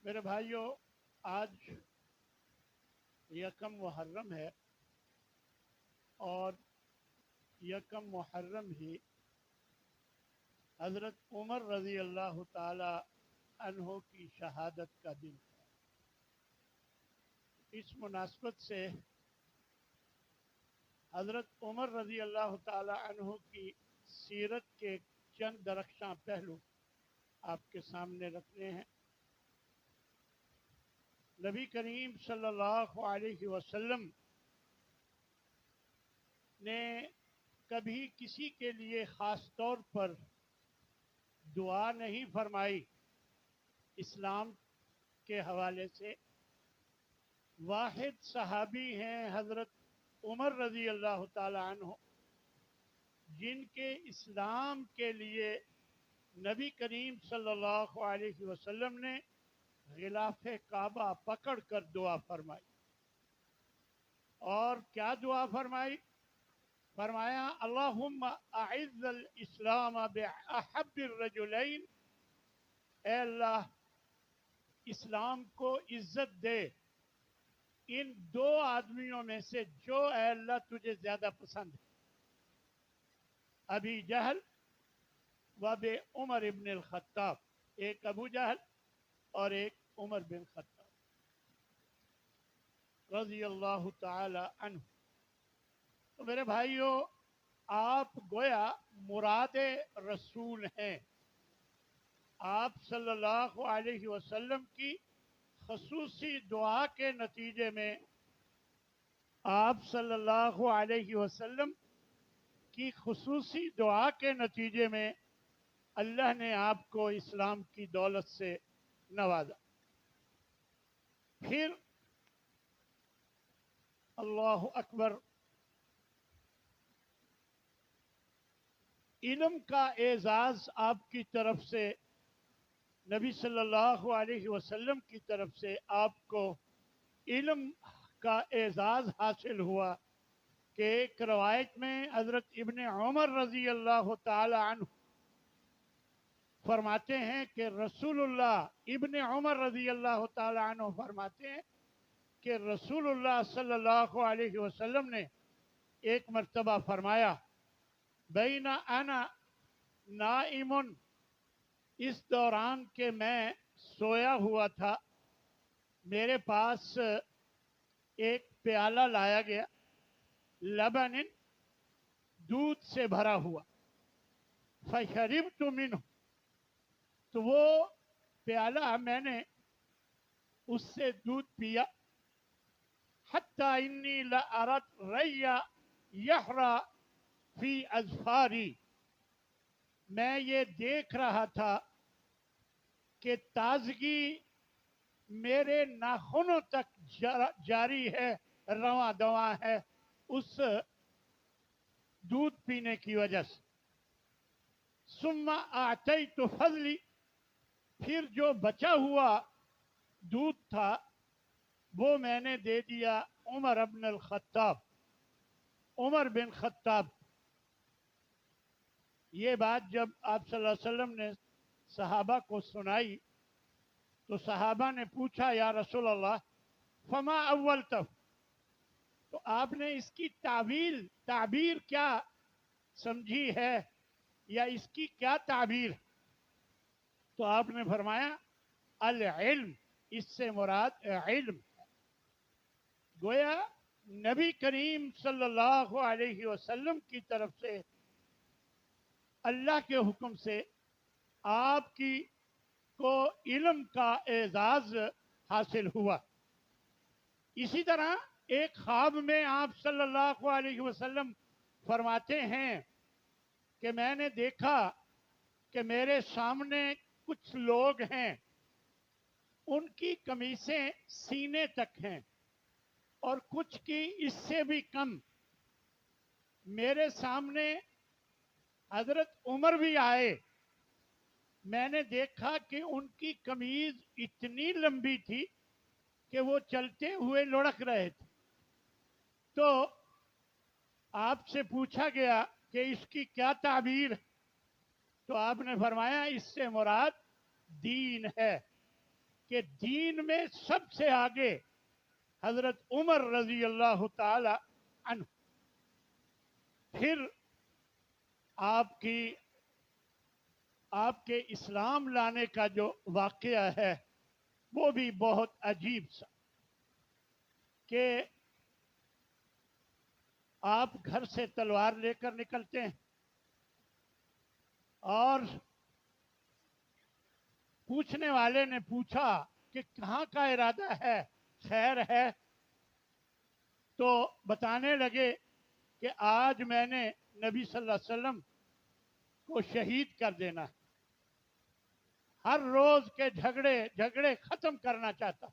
میرے بھائیوں، آج یکم محرم ہے اور یکم محرم ہی حضرت عمر رضی اللہ تعالی عنہ کی شہادت کا دن ہے۔ اس مناسبت سے حضرت عمر رضی اللہ تعالی عنہ کی سیرت کے چند درخشاں پہلو آپ کے سامنے رکھنے ہیں۔ نبی کریم صلی اللہ علیہ وسلم نے کبھی کسی کے لیے خاص طور پر دعا نہیں فرمائی۔ اسلام کے حوالے سے واحد صحابی ہیں حضرت عمر رضی اللہ تعالی عنہ، جن کے اسلام کے لیے نبی کریم صلی اللہ علیہ وسلم نے غلاف کعبہ پکڑ کر دعا فرمائی۔ اور کیا دعا فرمائی؟ فرمایا اللہم اعز الاسلام باحب الرجلین، اے اللہ اسلام کو عزت دے ان دو آدمیوں میں سے جو اے اللہ تجھے زیادہ پسند ہے، ابی جہل و بے عمر ابن الخطاب، ایک ابو جہل اور ایک عمر بن خطاب رضی اللہ تعالی عنہ۔ تو میرے بھائیوں، آپ گویا مراد رسول ہیں۔ آپ صلی اللہ علیہ وسلم کی خصوصی دعا کے نتیجے میں، آپ صلی اللہ علیہ وسلم کی خصوصی دعا کے نتیجے میں اللہ نے آپ کو اسلام کی دولت سے نوازا۔ پھر اللہ اکبر، علم کا اعزاز آپ کی طرف سے، نبی صلی اللہ علیہ وسلم کی طرف سے آپ کو علم کا اعزاز حاصل ہوا کہ ایک روایت میں حضرت ابن عمر رضی اللہ تعالی عنہ فرماتے ہیں کہ رسول اللہ، ابن عمر رضی اللہ تعالی عنہ فرماتے ہیں کہ رسول اللہ صلی اللہ علیہ وسلم نے ایک مرتبہ فرمایا بین انا نائم، اس دوران کہ میں سویا ہوا تھا، میرے پاس ایک پیالہ لایا گیا، لبن، دودھ سے بھرا ہوا، فشربت منہ، تو وہ پیالہ میں نے اس سے دودھ پیا، حتی انی لأرت ری یحرا فی اظفاری، میں یہ دیکھ رہا تھا کہ تازگی میرے ناخنوں تک جاری ہے، رواں دواں ہے اس دودھ پینے کی وجہ سے۔ ثم اعطیت فضلی، پھر جو بچا ہوا دودھ تھا وہ میں نے دے دیا عمر ابن الخطاب، عمر بن خطاب۔ یہ بات جب آپ صلی اللہ علیہ وسلم نے صحابہ کو سنائی تو صحابہ نے پوچھا یا رسول اللہ فما اولتہ، تو آپ نے اس کی تعبیر کیا سمجھی ہے یا اس کی کیا تعبیر؟ تو آپ نے فرمایا العلم، اس سے مراد علم ہے۔ گویا نبی کریم صلی اللہ علیہ وسلم کی طرف سے اللہ کے حکم سے آپ کی کو علم کا اعزاز حاصل ہوا۔ اسی طرح ایک خواب میں آپ صلی اللہ علیہ وسلم فرماتے ہیں کہ میں نے دیکھا کہ میرے سامنے کچھ لوگ ہیں، ان کی قمیصیں سینے تک ہیں اور کچھ کی اس سے بھی کم۔ میرے سامنے حضرت عمر بھی آئے، میں نے دیکھا کہ ان کی قمیض اتنی لمبی تھی کہ وہ چلتے ہوئے لڑک رہے تھے۔ تو آپ سے پوچھا گیا کہ اس کی کیا تعبیر؟ تو آپ نے فرمایا اس سے مراد دین ہے، کہ دین میں سب سے آگے حضرت عمر رضی اللہ تعالی عنہ. پھر آپ کے اسلام لانے کا جو واقعہ ہے وہ بھی بہت عجیب سا، کہ آپ گھر سے تلوار لے کر نکلتے ہیں اور پوچھنے والے نے پوچھا کہ کہاں کا ارادہ ہے، خیر ہے؟ تو بتانے لگے کہ آج میں نے نبی صلی اللہ علیہ وسلم کو شہید کر دینا ہے، ہر روز کے جھگڑے ختم کرنا چاہتا.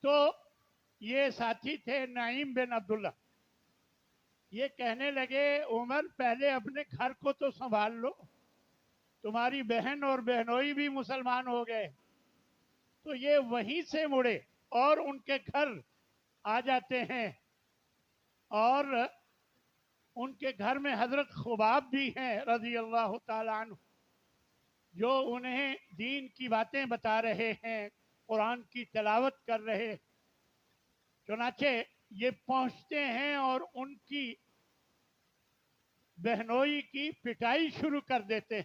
تو یہ ساتھی تھے نعیم بن عبداللہ، یہ کہنے لگے عمر پہلے اپنے گھر کو تو سنبھال لو، تمہاری بہن اور بہنوئی بھی مسلمان ہو گئے. تو یہ وہیں سے مڑے اور ان کے گھر آ جاتے ہیں، اور ان کے گھر میں حضرت خباب بھی ہیں رضی اللہ تعالی عنہ، جو انہیں دین کی باتیں بتا رہے ہیں، قرآن کی تلاوت کر رہے. چنانچہ یہ پہنچتے ہیں اور ان کی بہنوئی کی پٹائی شروع کر دیتے ہیں،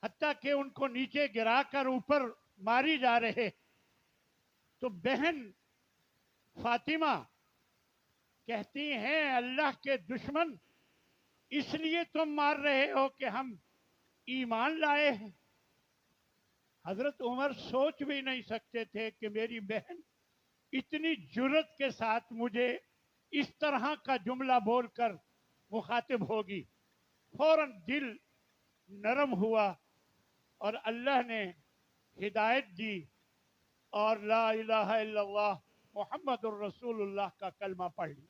حتیٰ کہ ان کو نیچے گرا کر اوپر ماری جا رہے. تو بہن فاطمہ کہتی ہیں اللہ کے دشمن، اس لیے تم مار رہے ہو کہ ہم ایمان لائے ہیں؟ حضرت عمر سوچ بھی نہیں سکتے تھے کہ میری بہن اتنی جرت کے ساتھ مجھے اس طرح کا جملہ بول کر مخاطب ہوگی. فوراً دل نرم ہوا اور اللہ نے ہدایت دی اور لا الہ الا اللہ محمد الرسول اللہ کا کلمہ پڑھ لی.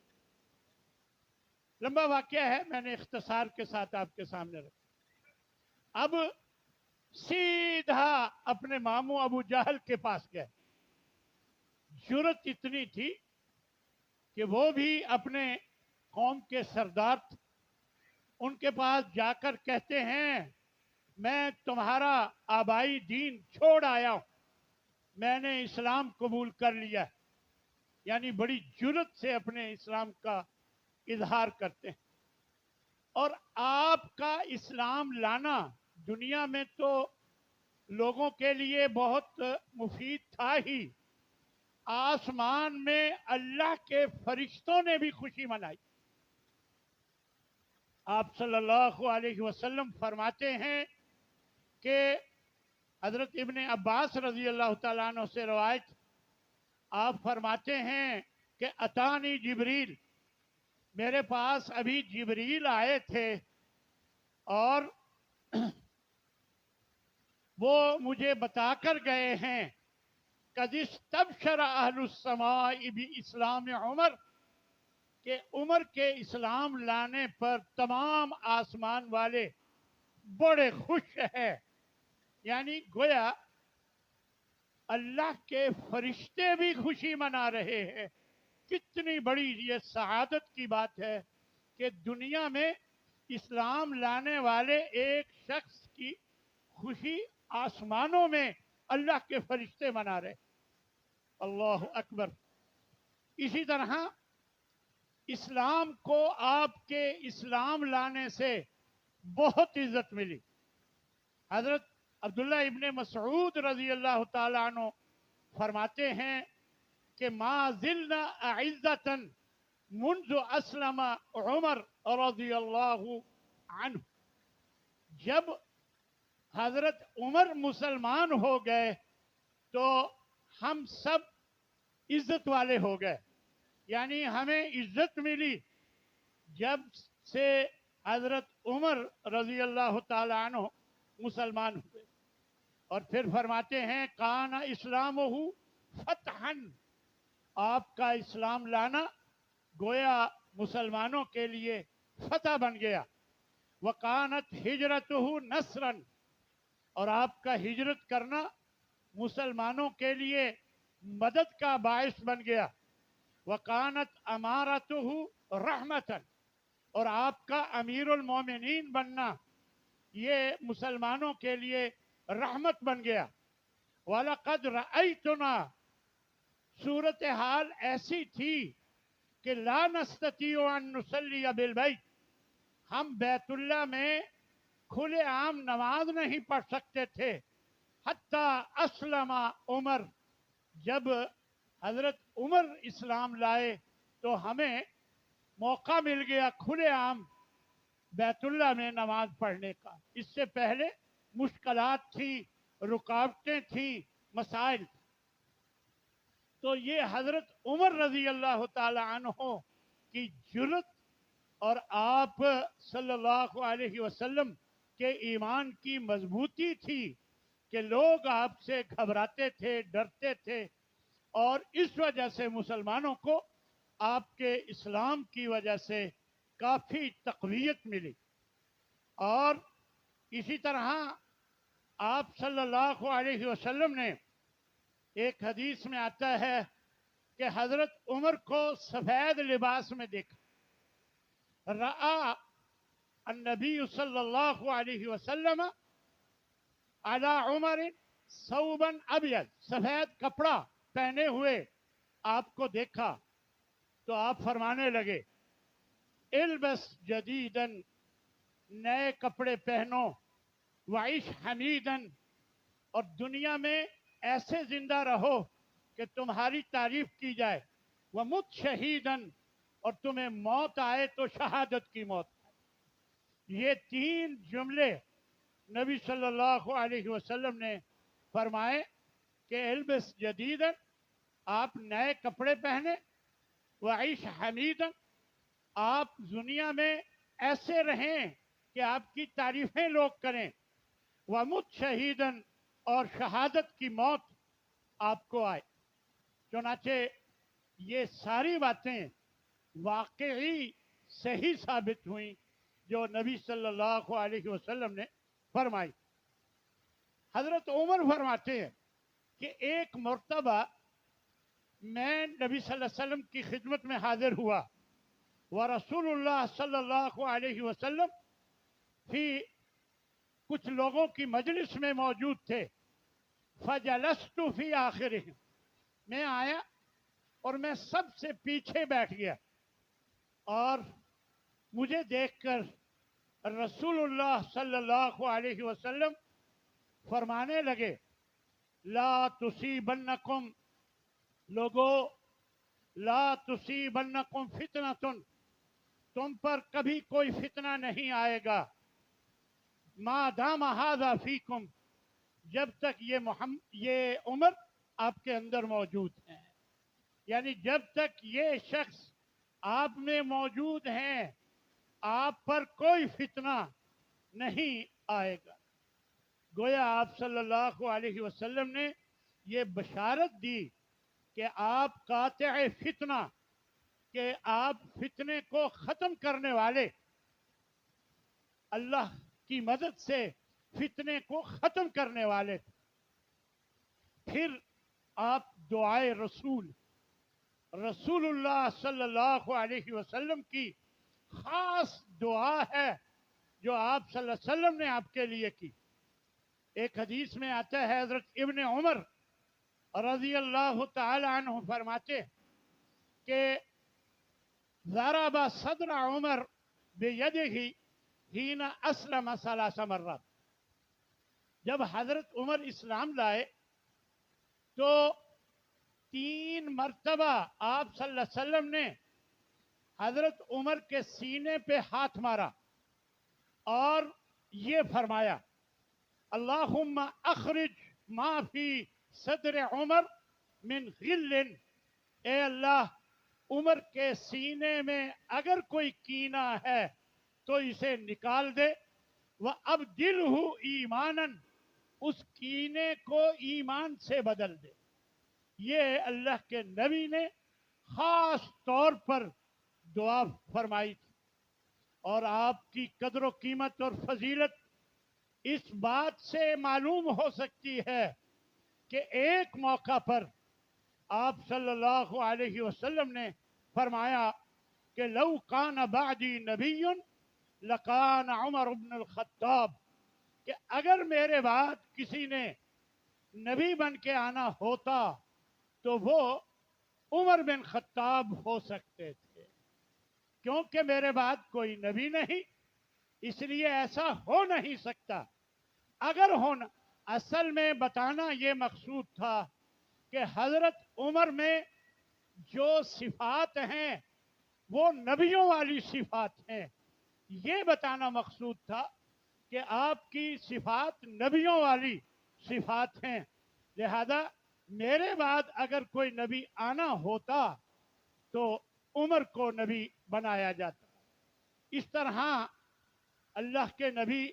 لمبا واقعہ ہے، میں نے اختصار کے ساتھ آپ کے سامنے رکھا. اب سیدھا اپنے ماموں ابو جہل کے پاس گئے. جرت اتنی تھی کہ وہ بھی اپنے قوم کے سردار تھے. ان کے پاس جا کر کہتے ہیں میں تمہارا آبائی دین چھوڑ آیا ہوں، میں نے اسلام قبول کر لیا. یعنی بڑی جرت سے اپنے اسلام کا اظہار کرتے ہیں. اور آپ کا اسلام لانا دنیا میں تو لوگوں کے لیے بہت مفید تھا ہی، آسمان میں اللہ کے فرشتوں نے بھی خوشی منائی. آپ صلی اللہ علیہ وسلم فرماتے ہیں کہ حضرت ابن عباس رضی اللہ تعالیٰ عنہ سے روایت، آپ فرماتے ہیں کہ اتانی جبریل، میرے پاس ابھی جبریل آئے تھے اور وہ مجھے بتا کر گئے ہیں قد استبشر اہل السماء باسلام عمر، کہ عمر کے اسلام لانے پر تمام آسمان والے بڑے خوش ہیں. یعنی گویا اللہ کے فرشتے بھی خوشی منا رہے ہیں. کتنی بڑی یہ سعادت کی بات ہے کہ دنیا میں اسلام لانے والے ایک شخص کی خوشی آسمانوں میں اللہ کے فرشتے منا رہے. اللہ اکبر. اسی طرح اسلام کو آپ کے اسلام لانے سے بہت عزت ملی. حضرت عبداللہ ابن مسعود رضی اللہ تعالیٰ عنہ فرماتے ہیں کہ ما زلنا اعزتا منذ اسلم عمر رضی اللہ عنہ. جب حضرت عمر مسلمان ہو گئے تو ہم سب عزت والے ہو گئے. یعنی ہمیں عزت ملی جب سے حضرت عمر رضی اللہ تعالی عنہ مسلمان ہوئے. اور پھر فرماتے ہیں کان اسلامہ فتحا، آپ کا اسلام لانا گویا مسلمانوں کے لیے فتح بن گیا. وکانت ہجرتہ نصرا، اور آپ کا ہجرت کرنا مسلمانوں کے لیے مدد کا باعث بن گیا. وکانت امارتہ رحمتا، اور آپ کا امیر المومنین بننا یہ مسلمانوں کے لیے رحمت بن گیا. وَلَقَدْ رَأَيْتُنَا، صورتحال ایسی تھی کہ لا نستطيع ان نصلي بالبيت، ہم بیت اللہ میں کھلے عام نماز نہیں پڑھ سکتے تھے. حتیٰ اسلم عمر، جب حضرت عمر اسلام لائے تو ہمیں موقع مل گیا کھلے عام بیت اللہ میں نماز پڑھنے کا. اس سے پہلے مشکلات تھی، رکاوٹیں تھیں، مسائل. تو یہ حضرت عمر رضی اللہ تعالی عنہ کی جرت اور آپ صلی اللہ علیہ وسلم کے ایمان کی مضبوطی تھی کہ لوگ آپ سے گھبراتے تھے، ڈرتے تھے، اور اس وجہ سے مسلمانوں کو آپ کے اسلام کی وجہ سے کافی تقویت ملی. اور اسی طرح آپ صلی اللہ علیہ وسلم نے، ایک حدیث میں آتا ہے کہ حضرت عمر کو سفید لباس میں دیکھا. رأى النبی صلی اللہ علیہ وسلم علی عمر ثوبا ابیض، سفید کپڑا پہنے ہوئے آپ کو دیکھا تو آپ فرمانے لگے البس جدیدا، نئے کپڑے پہنو، وعیش حمیدا، اور دنیا میں ایسے زندہ رہو کہ تمہاری تعریف کی جائے، ومت شہیدا، اور تمہیں موت آئے تو شہادت کی موت آئے. یہ تین جملے نبی صلی اللہ علیہ وسلم نے فرمائے کہ البس جدیدا، آپ نئے کپڑے پہنے، وعیش حمیدا، آپ دنیا میں ایسے رہیں کہ آپ کی تعریفیں لوگ کریں، ومت شہیدا، اور شہادت کی موت آپ کو آئے. چنانچہ یہ ساری باتیں واقعی صحیح ثابت ہوئیں جو نبی صلی اللہ علیہ وسلم نے فرمائی. حضرت عمر فرماتے ہیں کہ ایک مرتبہ میں نبی صلی اللہ علیہ وسلم کی خدمت میں حاضر ہوا، ورسول اللہ صلی اللہ علیہ وسلم فی، کچھ لوگوں کی مجلس میں موجود تھے. فجلست فی آخرہم، میں آیا اور میں سب سے پیچھے بیٹھ گیا، اور مجھے دیکھ کر رسول اللہ صلی اللہ علیہ وسلم فرمانے لگے لا تصیبنکم، لوگو لا تصیبنکم فتنۃ، تم پر کبھی کوئی فتنہ نہیں آئے گا، ما دام ھذا فیکم، جب تک یہ عمر آپ کے اندر موجود ہیں. یعنی جب تک یہ شخص آپ میں موجود ہیں آپ پر کوئی فتنہ نہیں آئے گا. گویا آپ صلی اللہ علیہ وسلم نے یہ بشارت دی کہ آپ قاطع فتنہ، کہ آپ فتنے کو ختم کرنے والے، اللہ کی مدد سے فتنے کو ختم کرنے والے. پھر آپ دعائے رسول اللہ صلی اللہ علیہ وسلم کی خاص دعا ہے جو آپ صلی اللہ علیہ وسلم نے آپ کے لیے کی. ایک حدیث میں آتا ہے حضرت ابن عمر رضی اللہ تعالی عنہ فرماتے کہ ضرب صدر عمر بیدہ حین اسلم ثلاث مرات، جب حضرت عمر اسلام لائے تو 3 مرتبہ آپ صلی اللہ علیہ وسلم نے حضرت عمر کے سینے پہ ہاتھ مارا اور یہ فرمایا اللہم اخرج ما فی صدر عمر من غل، اے اللہ عمر کے سینے میں اگر کوئی کینہ ہے تو اسے نکال دے، وَأَبْدِلْهُ ایماناً، اس کینے کو ایمان سے بدل دے. یہ اللہ کے نبی نے خاص طور پر دعا فرمائی تھی. اور آپ کی قدر و قیمت اور فضیلت اس بات سے معلوم ہو سکتی ہے کہ ایک موقع پر آپ صلی اللہ علیہ وسلم نے فرمایا کہ لو کان بعدی نبی لکان عمر بن الخطاب، کہ اگر میرے بعد کسی نے نبی بن کے آنا ہوتا تو وہ عمر بن خطاب ہو سکتے تھے، کیونکہ میرے بعد کوئی نبی نہیں، اس لیے ایسا ہو نہیں سکتا۔ اگر ہونا، اصل میں بتانا یہ مقصود تھا کہ حضرت عمر میں جو صفات ہیں وہ نبیوں والی صفات ہیں، یہ بتانا مقصود تھا کہ آپ کی صفات نبیوں والی صفات ہیں، لہذا میرے بعد اگر کوئی نبی آنا ہوتا تو عمر کو نبی بنایا جاتا۔ اس طرح اللہ کے نبی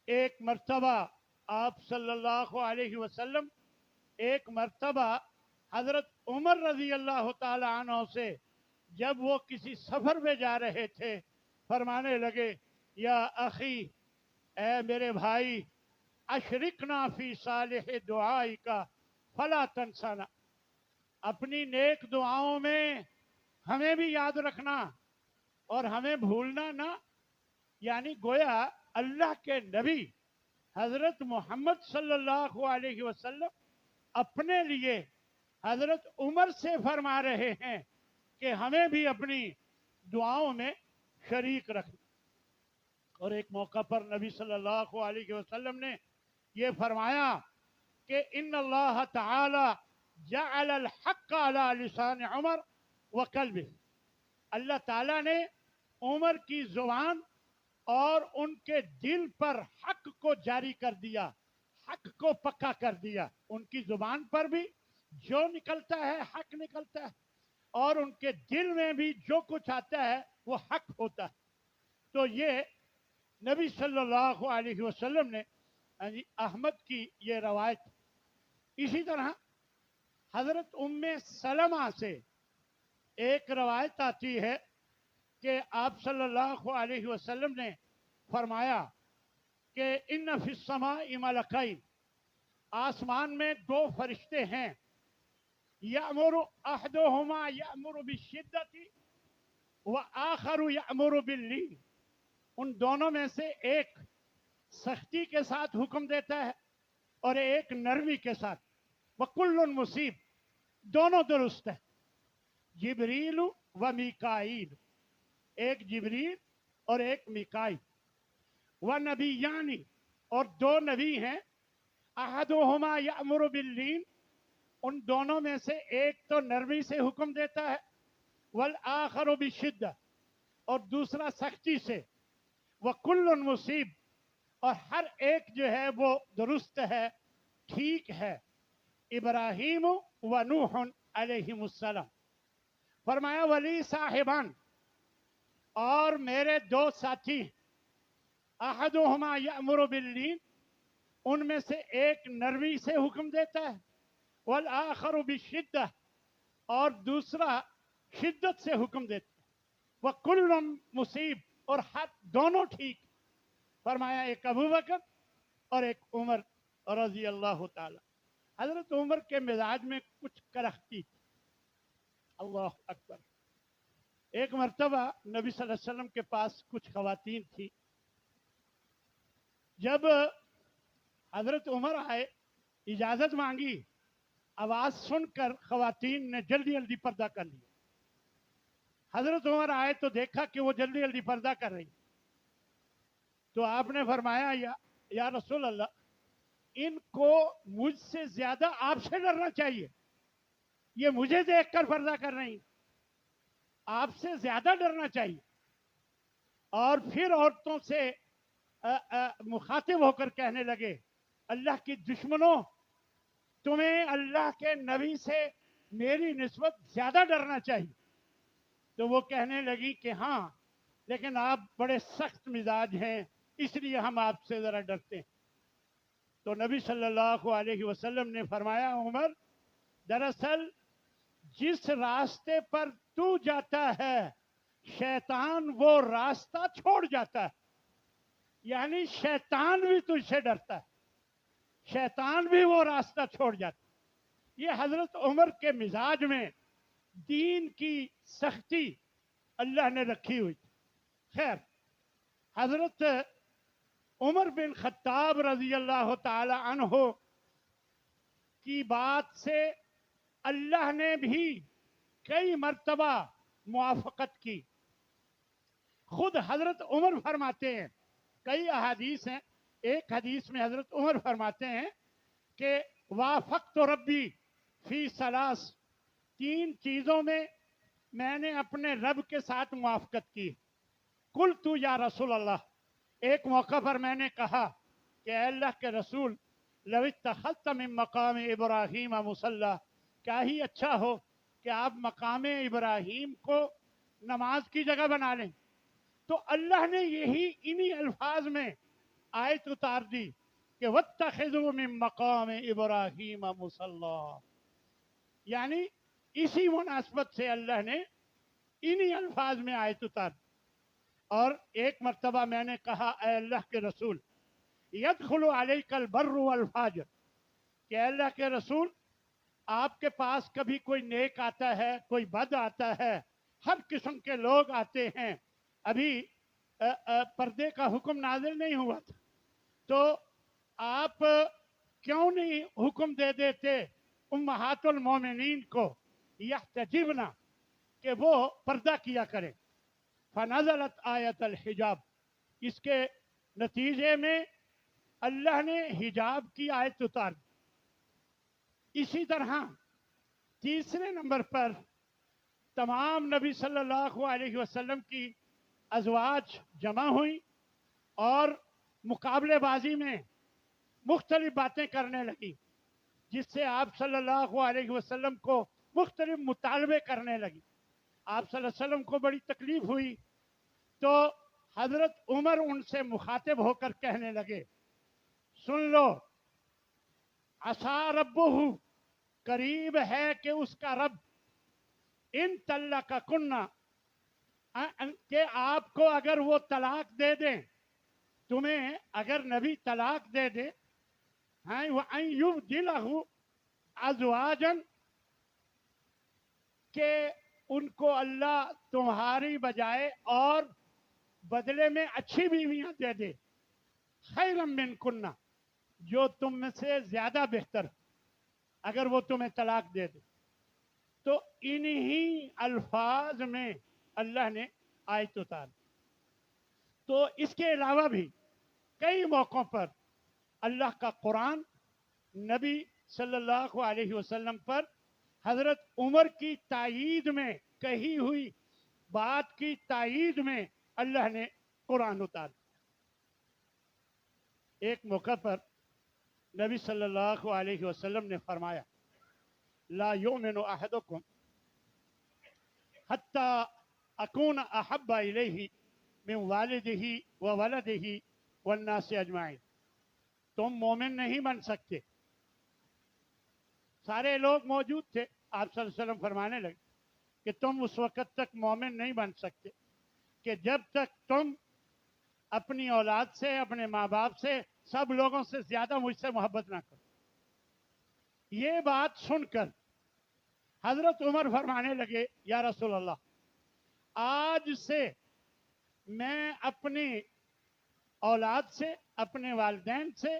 ایک مرتبہ آپ صلی اللہ علیہ وسلم ایک مرتبہ حضرت عمر رضی اللہ تعالی عنہ سے جب وہ کسی سفر میں جا رہے تھے فرمانے لگے، یا اخی، اے میرے بھائی، اشرکنا فی صالح دعائی کا فلا تنسانا، اپنی نیک دعاؤں میں ہمیں بھی یاد رکھنا اور ہمیں بھولنا نہ۔ یعنی گویا اللہ کے نبی حضرت محمد صلی اللہ علیہ وسلم اپنے لیے حضرت عمر سے فرما رہے ہیں کہ ہمیں بھی اپنی دعاؤں میں شریک رکھنا۔ اور ایک موقع پر نبی صلی اللہ علیہ وسلم نے یہ فرمایا کہ ان اللہ تعالی جعل الحق علی لسان عمر وقلبہ، اللہ تعالیٰ نے عمر کی زبان اور ان کے دل پر حق کو جاری کر دیا، حق کو پکا کر دیا۔ ان کی زبان پر بھی جو نکلتا ہے حق نکلتا ہے، اور ان کے دل میں بھی جو کچھ آتا ہے وہ حق ہوتا ہے۔ تو یہ نبی صلی اللہ علیہ وسلم نے احمد کی یہ روایت۔ اسی طرح حضرت ام سلمہ سے ایک روایت آتی ہے کہ آپ صلی اللہ علیہ وسلم نے فرمایا کہ ان فی السماء ملکین، آسمان میں دو فرشتے ہیں، یأمر احدہما یأمر بالشدۃ وآخر یأمر باللین، ان دونوں میں سے ایک سختی کے ساتھ حکم دیتا ہے اور ایک نرمی کے ساتھ، وکل مصیب، دونوں درست ہے، جبریل و میکائیل، ایک جبریل اور ایک میکائیل، و نبیانی، اور دو نبی ہیں، احدہما یأمر باللین، ان دونوں میں سے ایک تو نرمی سے حکم دیتا ہے، والآخر بالشدہ، اور دوسرا سختی سے، وکل مصیب، اور ہر ایک جو ہے وہ درست ہے، ٹھیک ہے، ابراہیم و نوح علیہم السلام۔ فرمایا ولی صاحبان، اور میرے دو ساتھی، احدہما یأمر باللین، ان میں سے ایک نرمی سے حکم دیتا ہے، والآخر بالشدہ، اور دوسرا شدت سے حکم دیتا ہے، وکل مصیب، اور ہر دونوں ٹھیک۔ فرمایا ایک ابو بکر اور ایک عمر رضی اللہ تعالی۔ حضرت عمر کے مزاج میں کچھ کرختی تھی، اللہ اکبر۔ ایک مرتبہ نبی صلی اللہ علیہ وسلم کے پاس کچھ خواتین تھی، جب حضرت عمر آئے اجازت مانگی، آواز سن کر خواتین نے جلدی جلدی پردہ کر لیا۔ حضرت عمر آئے تو دیکھا کہ وہ جلدی جلدی پردہ کر رہی، تو آپ نے فرمایا یا رسول اللہ، ان کو مجھ سے زیادہ آپ سے ڈرنا چاہیے، یہ مجھے دیکھ کر پردہ کر رہی، آپ سے زیادہ ڈرنا چاہیے۔ اور پھر عورتوں سے مخاطب ہو کر کہنے لگے، اللہ کی دشمنوں، تمہیں اللہ کے نبی سے میری نسبت زیادہ ڈرنا چاہیے۔ تو وہ کہنے لگی کہ ہاں، لیکن آپ بڑے سخت مزاج ہیں، اس لیے ہم آپ سے ذرا ڈرتے ہیں۔ تو نبی صلی اللہ علیہ وسلم نے فرمایا، عمر، دراصل جس راستے پر تو جاتا ہے شیطان وہ راستہ چھوڑ جاتا ہے، یعنی شیطان بھی تجھ سے ڈرتا ہے، شیطان بھی وہ راستہ چھوڑ جاتا ہے۔ یہ حضرت عمر کے مزاج میں دین کی سختی اللہ نے رکھی ہوئی تھی۔ خیر، حضرت عمر بن خطاب رضی اللہ تعالی عنہ کی بات سے اللہ نے بھی کئی مرتبہ موافقت کی. خود حضرت عمر فرماتے ہیں, کئی احادیث ہیں, ایک حدیث میں حضرت عمر فرماتے ہیں کہ وافقت ربی فی ثلاث, 3 چیزوں میں نے اپنے رب کے ساتھ موافقت کی. قلت یا رسول اللہ, ایک موقع پر میں نے کہا کہ اے اللہ کے رسول, لو اتخذت من مقام ابراہیم مصلی, کیا ہی اچھا ہو کہ آپ مقام ابراہیم کو نماز کی جگہ بنا لیں. تو اللہ نے یہی انہی الفاظ میں آیت اتار دی کہ واتخذوا من مقام ابراہیم مصلی, یعنی اسی مناسبت سے اللہ نے انہی الفاظ میں آیت اتار دی. اور ایک مرتبہ میں نے کہا اے اللہ کے رسول, یدخل علیک البر والفاجر, کہ اے اللہ کے رسول آپ کے پاس کبھی کوئی نیک آتا ہے, کوئی بد آتا ہے, ہر قسم کے لوگ آتے ہیں. ابھی پردے کا حکم نازل نہیں ہوا تھا, تو آپ کیوں نہیں حکم دے دیتے امہات المومنین کو یحتجبنا, کہ وہ پردہ کیا کریں. فنزلت آیت الحجاب, اس کے نتیجے میں اللہ نے حجاب کی آیت اتار دی. اسی طرح تیسرے نمبر پر تمام نبی صلی اللہ علیہ وسلم کی ازواج جمع ہوئی اور مقابلے بازی میں مختلف باتیں کرنے لگی, جس سے آپ صلی اللہ علیہ وسلم کو مختلف مطالبے کرنے لگی. آپ صلی اللہ علیہ وسلم کو بڑی تکلیف ہوئی, تو حضرت عمر ان سے مخاطب ہو کر کہنے لگے, سن لو, عسا ربہ, قریب ہے کہ اس کا رب, ان طلقکن, کہ آپ کو اگر وہ طلاق دے دیں, تمہیں اگر نبی طلاق دے دے, وَأَن يُبْدِلَهُ أَزْوَاجًا, کہ ان کو اللہ تمہاری بجائے اور بدلے میں اچھی بیویاں دے دے, خیرا منکن, جو تم میں سے زیادہ بہتر, اگر وہ تمہیں طلاق دے دے. تو انہی الفاظ میں اللہ نے آیت اتار. تو اس کے علاوہ بھی کئی موقعوں پر اللہ کا قرآن نبی صلی اللہ علیہ وسلم پر حضرت عمر کی تائید میں, کہی ہوئی بات کی تائید میں اللہ نے قرآن اتار. ایک موقع پر نبی صلی اللہ علیہ وسلم نے فرمایا, لا یؤمن احدکم حتی اکون احب الیہ من والدہ وولدہ والناس اجمعین, تم مومن نہیں بن سکتے. سارے لوگ موجود تھے, آپ صلی اللہ علیہ وسلم فرمانے لگے کہ تم اس وقت تک مومن نہیں بن سکتے کہ جب تک تم اپنی اولاد سے, اپنے ماں باپ سے, سب لوگوں سے زیادہ مجھ سے محبت نہ کرو. یہ بات سن کر حضرت عمر فرمانے لگے, یا رسول اللہ, آج سے میں اپنی اولاد سے, اپنے والدین سے,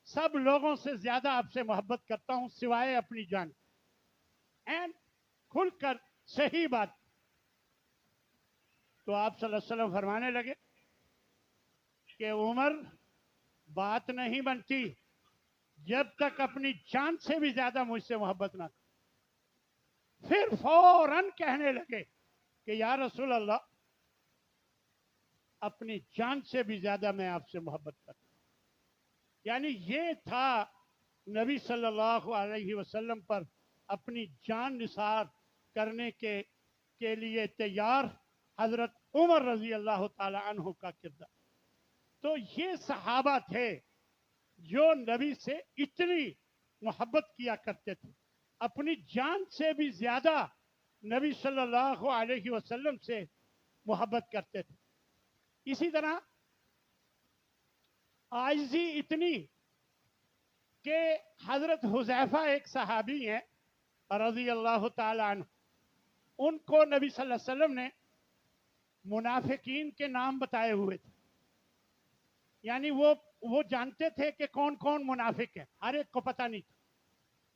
سب لوگوں سے زیادہ آپ سے محبت کرتا ہوں سوائے اپنی جان. کھل کر صحیح بات. تو آپ صلی اللہ علیہ وسلم فرمانے لگے کہ عمر, بات نہیں بنتی جب تک اپنی جان سے بھی زیادہ مجھ سے محبت نہ کر. پھر فوراً کہنے لگے کہ یا رسول اللہ, اپنی جان سے بھی زیادہ میں آپ سے محبت کرتا ہوں. یعنی یہ تھا نبی صلی اللہ علیہ وسلم پر اپنی جان نثار کرنے کے لیے تیار حضرت عمر رضی اللہ تعالی عنہ کا کردار. تو یہ صحابہ تھے جو نبی سے اتنی محبت کیا کرتے تھے, اپنی جان سے بھی زیادہ نبی صلی اللہ علیہ وسلم سے محبت کرتے تھے. اسی طرح عاجزی اتنی کہ حضرت حذیفہ ایک صحابی ہیں رضی اللہ تعالی عنہ, ان کو نبی صلی اللہ علیہ وسلم نے منافقین کے نام بتائے ہوئے تھے. یعنی وہ جانتے تھے کہ کون کون منافق ہیں, ہر ایک کو پتہ نہیں تھا.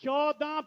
14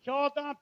14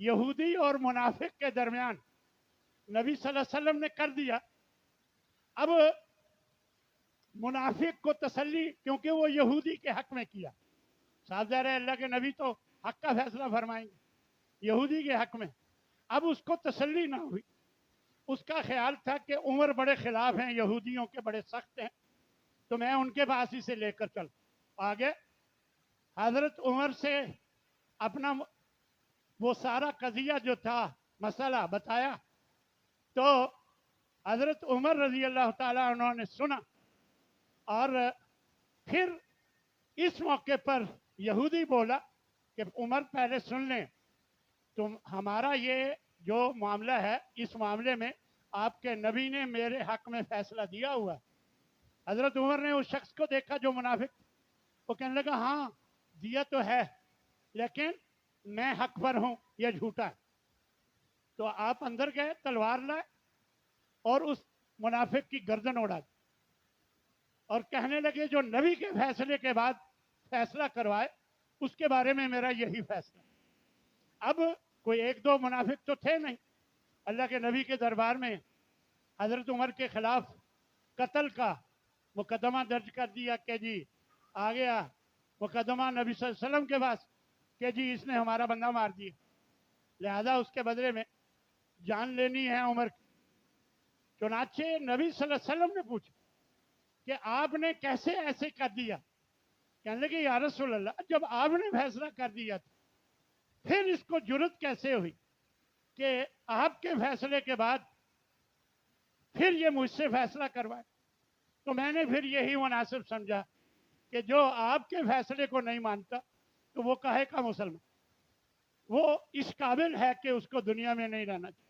یہودی اور منافق کے درمیان نبی صلی اللہ علیہ وسلم نے کر دیا. اب منافق کو تسلی, کیونکہ وہ یہودی کے حق میں کیا, صاف ظاہر ہے اللہ کے نبی تو حق کا فیصلہ فرمائیں گے, یہودی کے حق میں. اب اس کو تسلی نہ ہوئی, اس کا خیال تھا کہ عمر بڑے خلاف ہیں, یہودیوں کے بڑے سخت ہیں, تو میں ان کے پاس ہی سے لے کر چل. آگے حضرت عمر سے اپنا وہ سارا قضیہ جو تھا مسئلہ بتایا, تو حضرت عمر رضی اللہ تعالیٰ عنہ نے سنا, اور پھر اس موقع پر یہودی بولا کہ عمر پہلے سن لیں, تم ہمارا یہ جو معاملہ ہے, اس معاملے میں آپ کے نبی نے میرے حق میں فیصلہ دیا ہوا ہے. حضرت عمر نے اس شخص کو دیکھا جو منافق, وہ کہنے لگا ہاں دیا تو ہے, لیکن میں حق پر ہوں, یہ جھوٹا ہے. تو آپ اندر گئے, تلوار لائے اور اس منافق کی گردن اڑا دی, اور کہنے لگے جو نبی کے فیصلے کے بعد فیصلہ کروائے اس کے بارے میں میرا یہی فیصلہ. اب کوئی ایک دو منافق تو تھے نہیں, اللہ کے نبی کے دربار میں حضرت عمر کے خلاف قتل کا مقدمہ درج کر دیا کہ جی آ گیا مقدمہ نبی صلی اللہ علیہ وسلم کے پاس کہ جی اس نے ہمارا بندہ مار دیا, لہذا اس کے بدلے میں جان لینی ہے عمر کی. چنانچہ نبی صلی اللہ علیہ وسلم نے پوچھا کہ آپ نے کیسے ایسے کر دیا؟ کہنے لگے یا رسول اللہ, جب آپ نے فیصلہ کر دیا تھا پھر اس کو جرت کیسے ہوئی کہ آپ کے فیصلے کے بعد پھر یہ مجھ سے فیصلہ کروائے؟ تو میں نے پھر یہی مناسب سمجھا کہ جو آپ کے فیصلے کو نہیں مانتا تو وہ کہے کا مسلمان, وہ اس قابل ہے کہ اس کو دنیا میں نہیں رہنا چاہیے.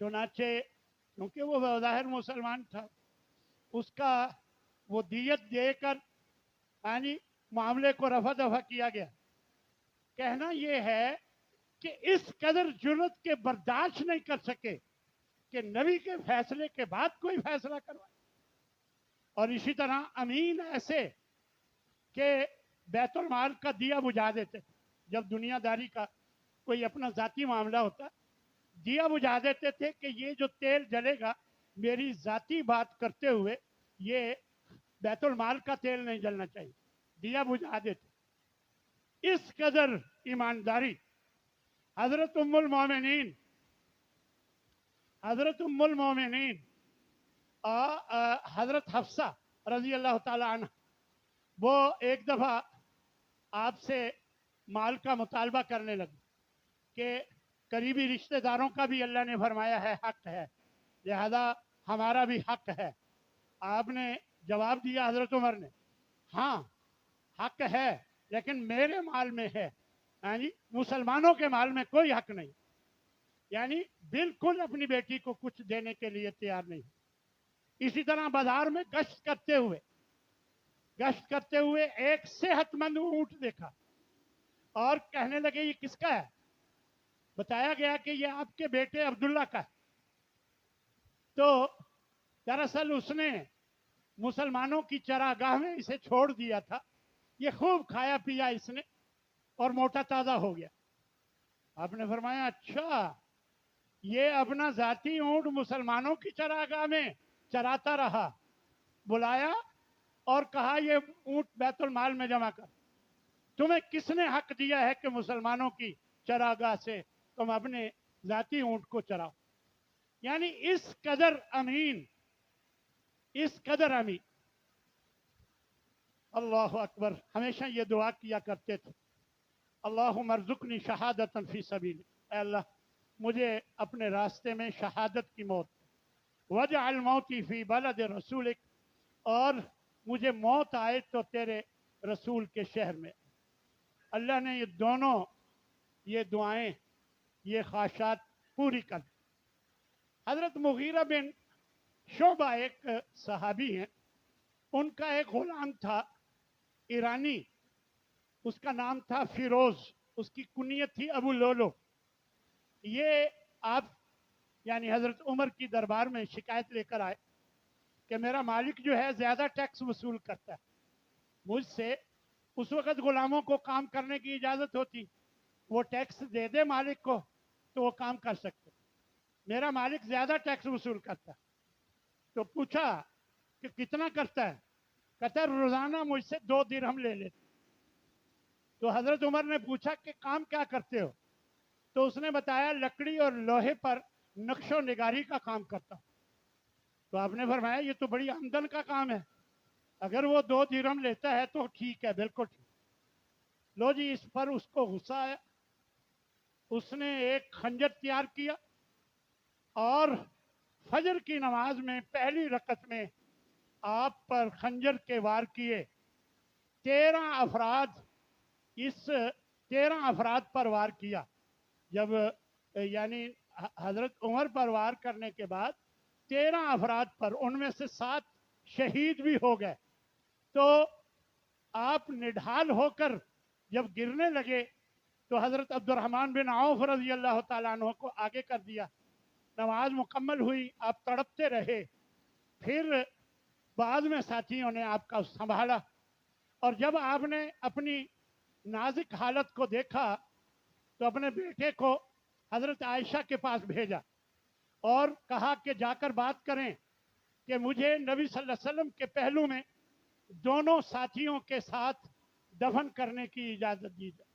چنانچہ کیونکہ وہ بظاہر مسلمان تھا, اس کا وہ دیت دے کر یعنی معاملے کو رفع دفع کیا گیا. کہنا یہ ہے کہ اس قدر جرت کے برداشت نہیں کر سکے کہ نبی کے فیصلے کے بعد کوئی فیصلہ کروائے. اور اسی طرح امین ایسے کہ بیت المال کا دیا بجھا دیتے, جب دنیا داری کا کوئی اپنا ذاتی معاملہ ہوتا دیا بجھا دیتے تھے کہ یہ جو تیل جلے گا میری ذاتی بات کرتے ہوئے یہ بیت المال کا تیل نہیں جلنا چاہیے, دیا بجھا دیتے. اس قدر ایمانداری. حضرت ام المومنین حضرت حفصہ رضی اللہ تعالی عنہ, وہ ایک دفعہ آپ سے مال کا مطالبہ کرنے لگے کہ قریبی رشتہ داروں کا بھی اللہ نے فرمایا ہے حق ہے, لہذا ہمارا بھی حق ہے. آپ نے جواب دیا حضرت عمر نے, ہاں حق ہے لیکن میرے مال میں ہے, یعنی مسلمانوں کے مال میں کوئی حق نہیں. یعنی بالکل اپنی بیٹی کو کچھ دینے کے لیے تیار نہیں. اسی طرح بازار میں گشت کرتے ہوئے ایک صحت مند اونٹ دیکھا اور کہنے لگے یہ کس کا ہے؟ بتایا گیا کہ یہ آپ کے بیٹے عبداللہ کا ہے. تو دراصل اس نے مسلمانوں کی چراگاہ میں اسے چھوڑ دیا تھا, یہ خوب کھایا پیا اس نے اور موٹا تازہ ہو گیا. آپ نے فرمایا اچھا یہ اپنا ذاتی اونٹ مسلمانوں کی چراگاہ میں چراتا رہا, بلایا اور کہا یہ اونٹ بیت المال میں جمع کر. تمہیں کس نے حق دیا ہے کہ مسلمانوں کی چراگاہ سے تم اپنے ذاتی اونٹ کو چراؤ؟ یعنی اس قدر امین. اللہ اکبر. ہمیشہ یہ دعا کیا کرتے تھے, اللہم ارزقنی شہادتا فی سبیلک, اے اللہ مجھے اپنے راستے میں شہادت کی موت, واجعل موتی فی بلد رسولک, اور مجھے موت آئے تو تیرے رسول کے شہر میں. اللہ نے یہ دعائیں یہ خواہشات پوری کر. حضرت مغیرہ بن شعبہ ایک صحابی ہیں, ان کا ایک غلام تھا ایرانی, اس کا نام تھا فیروز, اس کی کنیت تھی ابو لولو. یہ آپ یعنی حضرت عمر کی دربار میں شکایت لے کر آئے کہ میرا مالک جو ہے زیادہ ٹیکس وصول کرتا ہے مجھ سے. اس وقت غلاموں کو کام کرنے کی اجازت ہوتی, وہ ٹیکس دے دے مالک کو تو وہ کام کر سکتے. میرا مالک زیادہ ٹیکس وصول کرتا ہے. تو پوچھا کہ کتنا کرتا ہے؟ کہتا ہے روزانہ مجھ سے 2 درہم لے لیتے. تو حضرت عمر نے پوچھا کہ کام کیا کرتے ہو؟ تو اس نے بتایا لکڑی اور لوہے پر نقش و نگاری کا کام کرتا ہوں. تو آپ نے فرمایا یہ تو بڑی آمدن کا کام ہے، اگر وہ 2 درہم لیتا ہے تو ٹھیک ہے، بالکل ٹھیک. لو جی، اس پر اس کو غصہ آیا. اس نے ایک خنجر تیار کیا اور فجر کی نماز میں پہلی رکعت میں آپ پر خنجر کے وار کیے. 13 افراد، اس 13 افراد پر وار کیا. جب یعنی حضرت عمر پر وار کرنے کے بعد 13 افراد پر، ان میں سے 7 شہید بھی ہو گئے. تو آپ نڈھال ہو کر جب گرنے لگے تو حضرت عبد الرحمن بن عوف رضی اللہ تعالیٰ عنہ کو آگے کر دیا. نماز مکمل ہوئی، آپ تڑپتے رہے. پھر بعد میں ساتھیوں نے آپ کا سنبھالا، اور جب آپ نے اپنی نازک حالت کو دیکھا تو اپنے بیٹے کو حضرت عائشہ کے پاس بھیجا اور کہا کہ جا کر بات کریں کہ مجھے نبی صلی اللہ علیہ وسلم کے پہلو میں دونوں ساتھیوں کے ساتھ دفن کرنے کی اجازت دی جائے.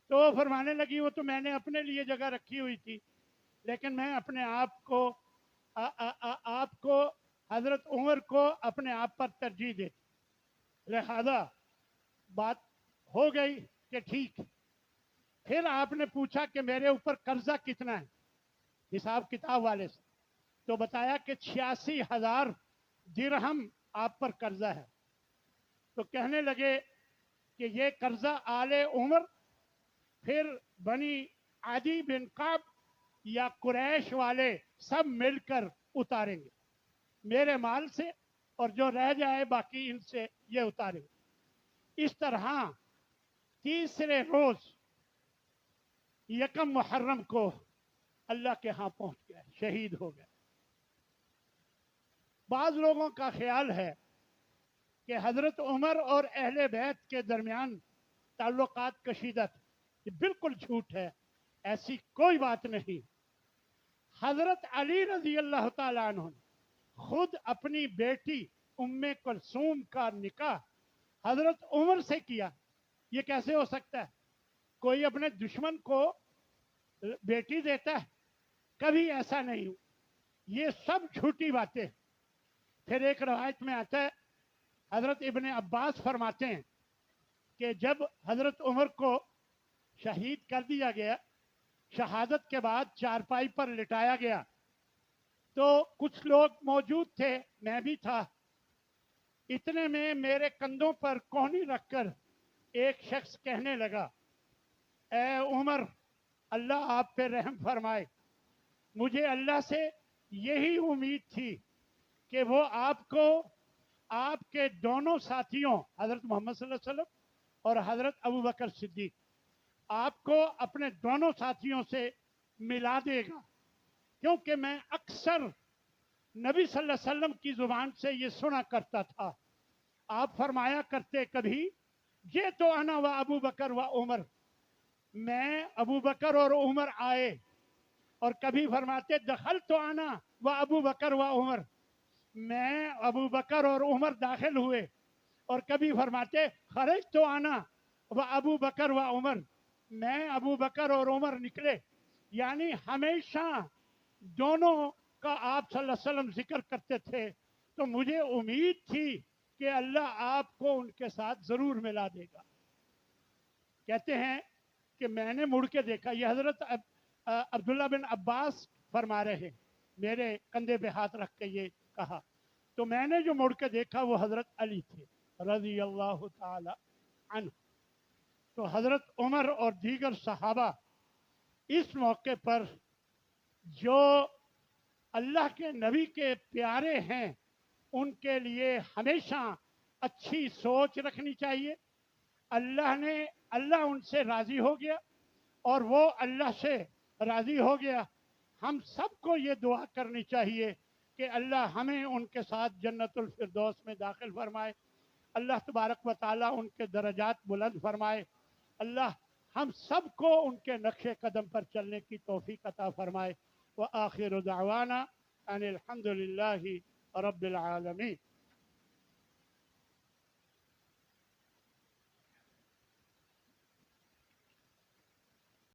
تو وہ فرمانے لگی وہ تو میں نے اپنے لیے جگہ رکھی ہوئی تھی، لیکن میں اپنے آپ کو حضرت عمر کو اپنے آپ پر ترجیح دیتی. لہذا بات ہو گئی کہ ٹھیک. پھر آپ نے پوچھا کہ میرے اوپر قرضہ کتنا ہے حساب کتاب والے سے. تو بتایا کہ 86,000 درہم آپ پر قرضہ ہے. تو کہنے لگے کہ یہ قرضہ آل عمر، پھر بنی عدی بن کعب یا قریش والے سب مل کر اتاریں گے میرے مال سے، اور جو رہ جائے باقی ان سے یہ اتاریں گے. اس طرح تیسرے روز یکم محرم کو اللہ کے ہاں پہنچ گئے، شہید ہو گئے. بعض لوگوں کا خیال ہے کہ حضرت عمر اور اہل بیت کے درمیان تعلقات کشیدہ تھے. یہ بالکل جھوٹ ہے، ایسی کوئی بات نہیں. حضرت علی رضی اللہ تعالیٰ عنہ نے خود اپنی بیٹی ام کلثوم کا نکاح حضرت عمر سے کیا. یہ کیسے ہو سکتا ہے؟ کوئی اپنے دشمن کو بیٹی دیتا ہے؟ کبھی ایسا نہیں ہو. یہ سب جھوٹی باتیں. پھر ایک روایت میں آتا ہے، حضرت ابن عباس فرماتے ہیں کہ جب حضرت عمر کو شہید کر دیا گیا، شہادت کے بعد چارپائی پر لٹایا گیا، تو کچھ لوگ موجود تھے، میں بھی تھا. اتنے میں میرے کندھوں پر کونی رکھ کر ایک شخص کہنے لگا، اے عمر، اللہ آپ پہ رحم فرمائے. مجھے اللہ سے یہی امید تھی کہ وہ آپ کو آپ کے دونوں ساتھیوں حضرت محمد صلی اللہ علیہ وسلم اور حضرت ابو بکر صدیق، آپ کو اپنے دونوں ساتھیوں سے ملا دے گا، کیونکہ میں اکثر نبی صلی اللہ علیہ وسلم کی زبان سے یہ سنا کرتا تھا. آپ فرمایا کرتے کبھی یہ تو انا و ابو بکر و عمر، میں ابو بکر اور عمر آئے، اور کبھی فرماتے دخل تو انا و ابو بکر و عمر، میں ابو بکر اور عمر داخل ہوئے، اور کبھی فرماتے خرج تو انا و ابو بکر و عمر، میں ابو بکر اور عمر نکلے. یعنی ہمیشہ دونوں کا آپ صلی اللہ علیہ وسلم ذکر کرتے تھے. تو مجھے امید تھی کہ اللہ آپ کو ان کے ساتھ ضرور ملا دے گا. کہتے ہیں کہ میں نے مڑ کے دیکھا، یہ حضرت عبداللہ بن عباس فرما رہے ہیں، میرے کندھے پہ ہاتھ رکھ کے یہ کہا. تو میں نے جو مڑ کے دیکھا وہ حضرت علی تھے رضی اللہ تعالی عنہ. تو حضرت عمر اور دیگر صحابہ اس موقع پر جو اللہ کے نبی کے پیارے ہیں ان کے لیے ہمیشہ اچھی سوچ رکھنی چاہیے. اللہ ان سے راضی ہو گیا اور وہ اللہ سے راضی ہو گیا. ہم سب کو یہ دعا کرنی چاہیے کہ اللہ ہمیں ان کے ساتھ جنت الفردوس میں داخل فرمائے. اللہ تبارک و تعالیٰ ان کے درجات بلند فرمائے. اللہ ہم سب کو ان کے نقش قدم پر چلنے کی توفیق عطا فرمائے. وآخر دعوانا ان الحمد للہ رب العالمین.